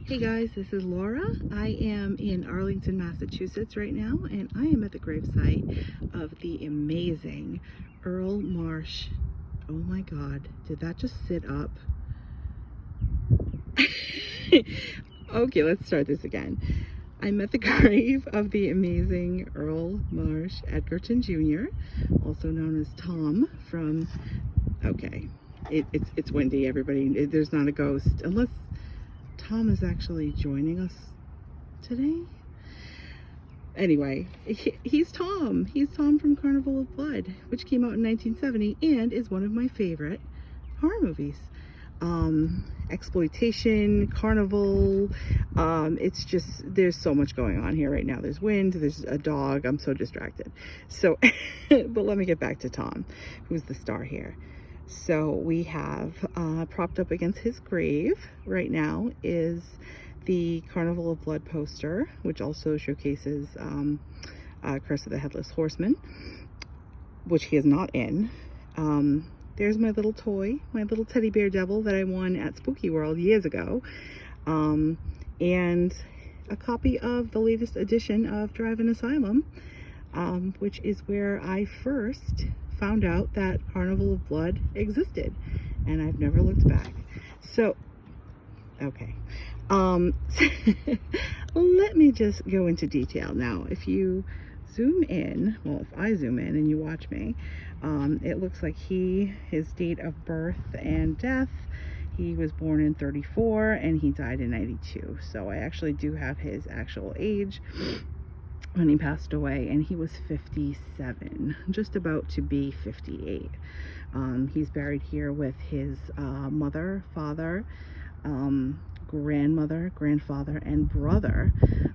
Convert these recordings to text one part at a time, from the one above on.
Hey guys, this is Laura. I am in Arlington, Massachusetts right now, and I am at the gravesite of the amazing Earle Marsh. Oh my God, did that just sit up? Okay, let's start this again. I'm at the grave of the amazing Earle Marsh Edgerton Jr., also known as Tom from, okay, it's windy, everybody. There's not a ghost, unless Tom is actually joining us today. Anyway, he's Tom. He's Tom from Carnival of Blood, which came out in 1970 and is one of my favorite horror movies. Exploitation, carnival, it's just, there's so much going on here right now. There's wind, there's a dog, I'm so distracted. So, but let me get back to Tom, who's the star here. So we have propped up against his grave right now is the Carnival of Blood poster, which also showcases Curse of the Headless Horseman, which he is not in. There's my little toy, my little teddy bear devil that I won at Spooky World years ago, and a copy of the latest edition of Drive-In Asylum, which is where I first found out that Carnival of Blood existed, and I've never looked back. So, okay. Let me just go into detail now. If you zoom in, well, if I zoom in and you watch me, it looks like his date of birth and death, he was born in 34 and he died in 92. So I actually do have his actual age when he passed away, and he was 57, just about to be 58. He's buried here with his mother, father, grandmother, grandfather, and brother,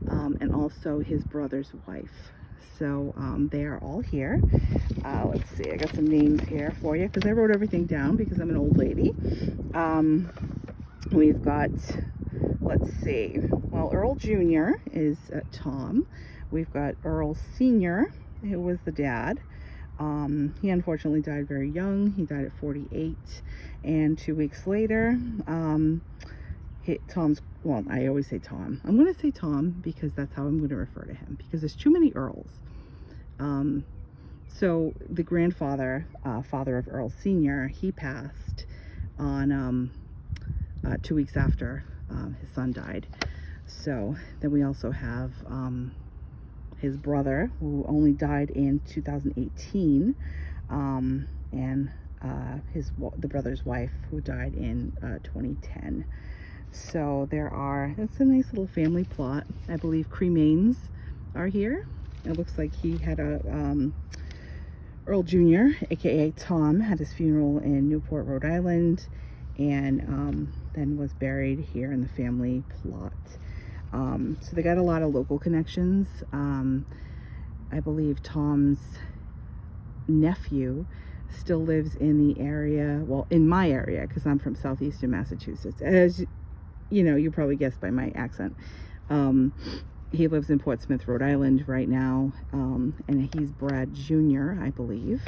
and also his brother's wife. So they are all here. Let's see, I got some names here for you because I wrote everything down because I'm an old lady. We've got, let's see, well, Earle Jr. is Tom. We've got Earle Sr., who was the dad. He unfortunately died very young. He died at 48. And 2 weeks later, Tom's, well, I always say Tom. I'm going to say Tom because that's how I'm going to refer to him, because there's too many Earls. So the grandfather, father of Earle Sr., he passed on 2 weeks after his son died. So then we also have his brother, who only died in 2018, and the brother's wife, who died in 2010. So it's a nice little family plot. I believe cremains are here. It looks like he had Earle Jr., aka Tom, had his funeral in Newport, Rhode Island, and then was buried here in the family plot. So they got a lot of local connections. I believe Tom's nephew still lives in the area, well, in my area, because I'm from southeastern Massachusetts. As you know, you probably guessed by my accent. He lives in Portsmouth, Rhode Island right now, and he's Brad Jr., I believe.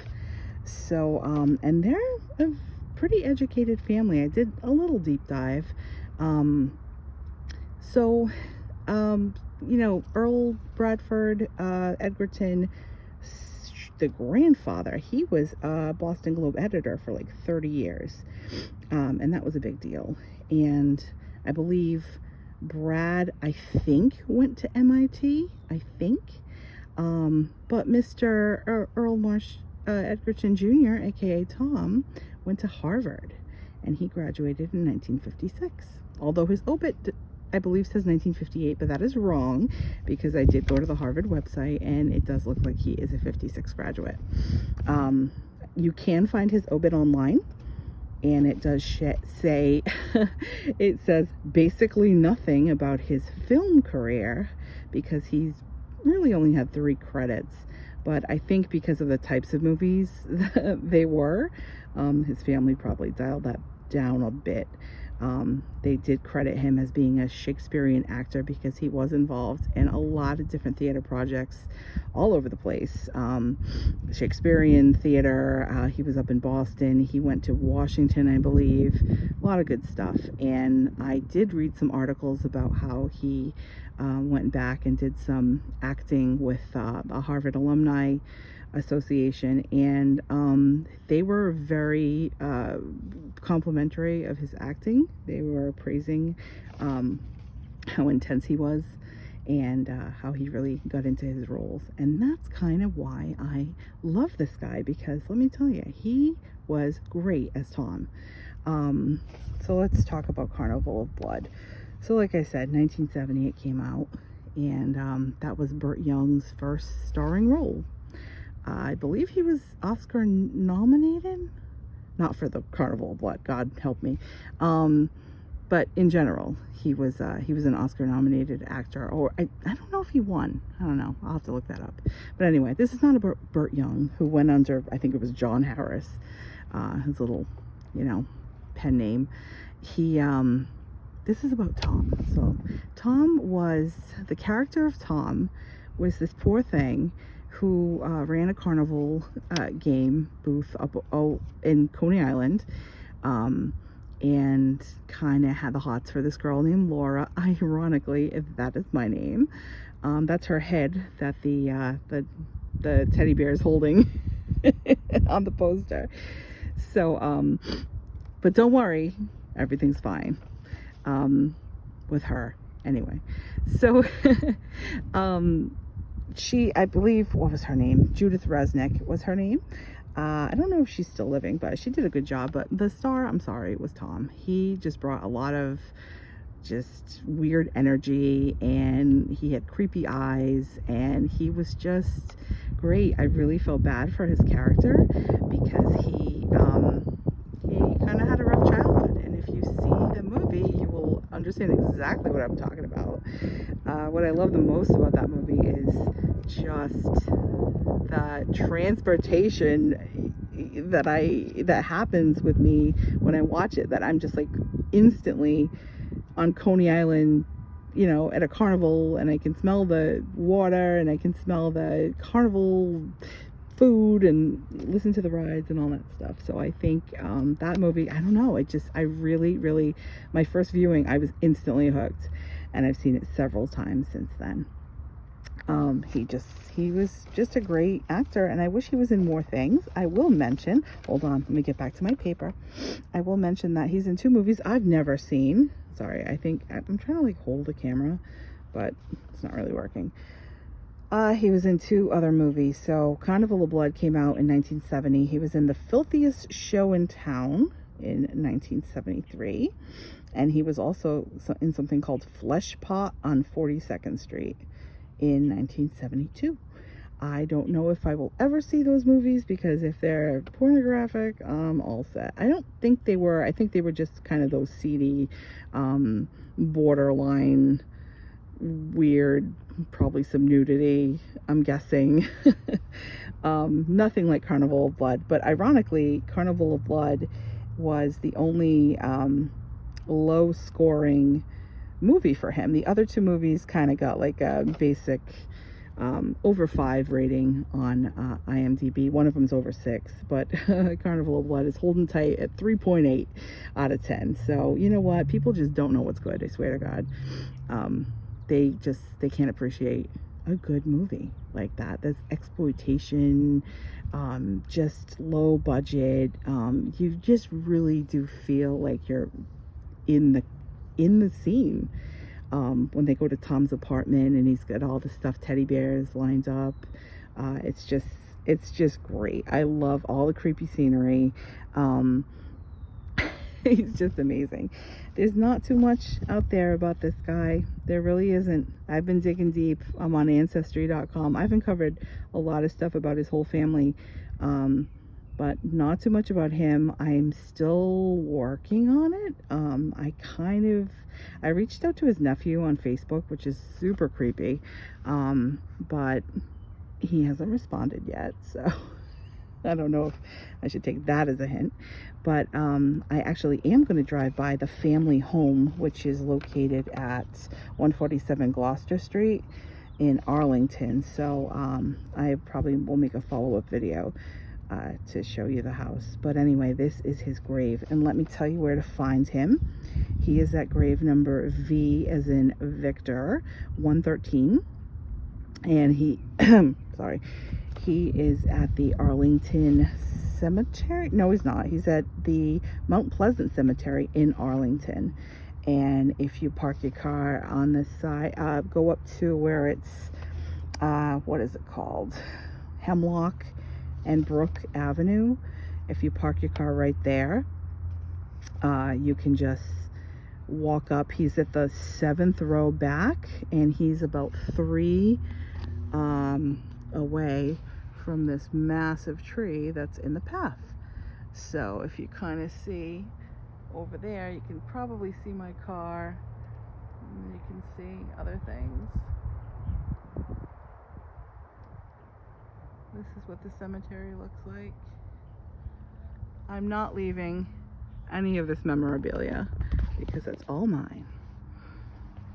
So, and they're a pretty educated family. I did a little deep dive. You know, Earle Bradford Edgerton, the grandfather, he was a Boston Globe editor for like 30 years. And that was a big deal. And I believe Brad, I think, went to MIT, I think. But Mr. Earle Marsh Edgerton Jr., aka Tom, went to Harvard, and he graduated in 1956. Although his obit, I believe, says 1958, but that is wrong, because I did go to the Harvard website and it does look like he is a 56 graduate. You can find his obit online, and it does say, it says basically nothing about his film career, because he's really only had 3 credits. But I think because of the types of movies they were, his family probably dialed that down a bit. They did credit him as being a Shakespearean actor because he was involved in a lot of different theater projects all over the place. Shakespearean theater, he was up in Boston, he went to Washington, I believe, a lot of good stuff. And I did read some articles about how he went back and did some acting with a Harvard alumni association, and they were very complimentary of his acting. They were praising how intense he was and how he really got into his roles. And that's kind of why I love this guy, because let me tell you, he was great as Tom. So let's talk about Carnival of Blood. So like I said, 1970 it came out, and that was Burt Young's first starring role. I believe he was Oscar nominated, not for the Carnival of Blood, God help me, but in general he was an Oscar nominated actor, or I don't know if he won. I don't know, I'll have to look that up. But anyway, this is not about Burt Young, who went under, I think it was John Harris, his little, pen name. This is about Tom. So Tom was, the character of Tom was this poor thing who ran a carnival game booth up in Coney Island, and kind of had the hots for this girl named Laura. Ironically, if that is my name, that's her head that the teddy bear is holding on the poster. So, but don't worry, everything's fine with her. Anyway, so she, I believe, what was her name? Judith Resnick was her name. I don't know if she's still living, but she did a good job. But the star, I'm sorry, was Tom. He just brought a lot of just weird energy, and he had creepy eyes, and he was just great. I really felt bad for his character because he kind of had a rough childhood. And if you see the movie, you will understand exactly what I'm talking about. What I love the most about that movie is just the transportation that happens with me when I watch it, that I'm just like instantly on Coney Island, at a carnival, and I can smell the water, and I can smell the carnival food, and listen to the rides and all that stuff. So I think that movie, I don't know, I really, my first viewing, I was instantly hooked, and I've seen it several times since then. He was just a great actor, and I wish he was in more things. I will mention, hold on, let me get back to my paper. I will mention that he's in 2 movies I've never seen. Sorry, I think I'm trying to hold the camera, but it's not really working. He was in 2 other movies. So Carnival of Blood came out in 1970. He was in The Filthiest Show in Town in 1973. And he was also in something called Flesh Pot on 42nd Street in 1972. I don't know if I will ever see those movies, because if they're pornographic, I'm all set. I don't think they were. I think they were just kind of those seedy, borderline, weird, probably some nudity, I'm guessing. Nothing like Carnival of Blood. But ironically, Carnival of Blood was the only low scoring movie for him. The other 2 movies kind of got like a basic over 5 rating on IMDb. One of them's over 6, but Carnival of Blood is holding tight at 3.8 out of 10. So you know what, people just don't know what's good, I swear to God. They can't appreciate a good movie like that. There's exploitation, just low budget. You just really do feel like you're in the scene. When they go to Tom's apartment and he's got all the stuffed teddy bears lined up, it's just great. I love all the creepy scenery. He's just amazing. There's not too much out there about this guy. There really isn't. I've been digging deep. I'm on Ancestry.com. I've uncovered a lot of stuff about his whole family, but not too much about him. I'm still working on it. I reached out to his nephew on Facebook, which is super creepy, but he hasn't responded yet, so I don't know if I should take that as a hint, but I actually am going to drive by the family home, which is located at 147 Gloucester Street in Arlington. So I probably will make a follow-up video to show you the house. But anyway, this is his grave, and let me tell you where to find him. He is at grave number V as in Victor 113, and he sorry, he is at the Arlington Cemetery. No, he's not. He's at the Mount Pleasant Cemetery in Arlington. And if you park your car on the side, go up to where it's what is it called, Hemlock and Brook Avenue. If you park your car right there, you can just walk up. He's at the 7th row back, and he's about 3 away from this massive tree that's in the path. So if you kind of see over there, you can probably see my car, and you can see other things. This is what the cemetery looks like. I'm not leaving any of this memorabilia because it's all mine.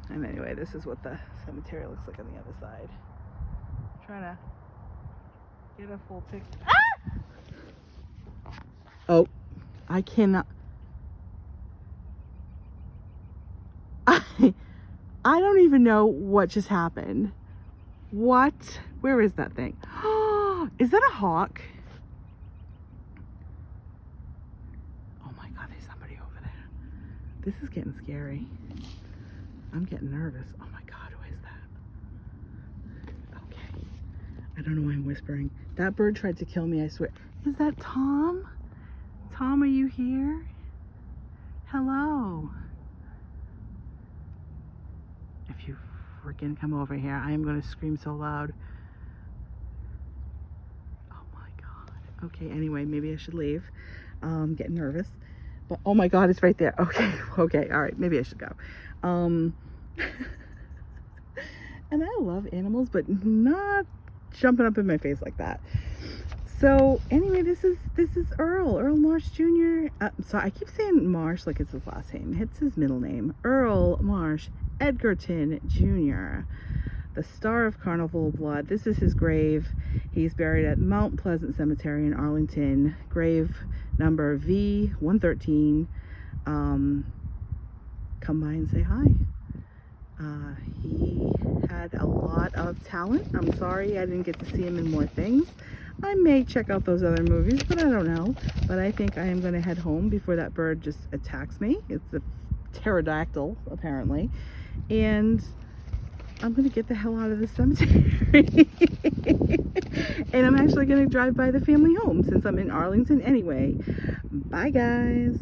And anyway, this is what the cemetery looks like on the other side. I'm trying to get a full picture. Ah! Oh, I cannot. I don't even know what just happened. What? Where is that thing? Is that a hawk? Oh my God, there's somebody over there. This is getting scary. I'm getting nervous. Oh my God, who is that? Okay. I don't know why I'm whispering. That bird tried to kill me, I swear. Is that Tom? Tom, are you here? Hello. If you freaking come over here, I am going to scream so loud. Oh my God. Okay, anyway, maybe I should leave. I'm getting nervous. But oh my God, it's right there. Okay, okay, all right, maybe I should go. And I love animals, but not jumping up in my face like that. So anyway, this is Earle Marsh Jr. Sorry, I keep saying Marsh like it's his last name. It's his middle name. Earle Marsh Edgerton Jr., the star of Carnival of Blood. This is his grave. He's buried at Mount Pleasant Cemetery in Arlington, grave number V113. Come by and say hi. He had a lot of talent. I'm sorry I didn't get to see him in more things. I may check out those other movies, but I don't know. But I think I am going to head home before that bird just attacks me. It's a pterodactyl, apparently. And I'm going to get the hell out of the cemetery. And I'm actually going to drive by the family home since I'm in Arlington anyway. Bye, guys.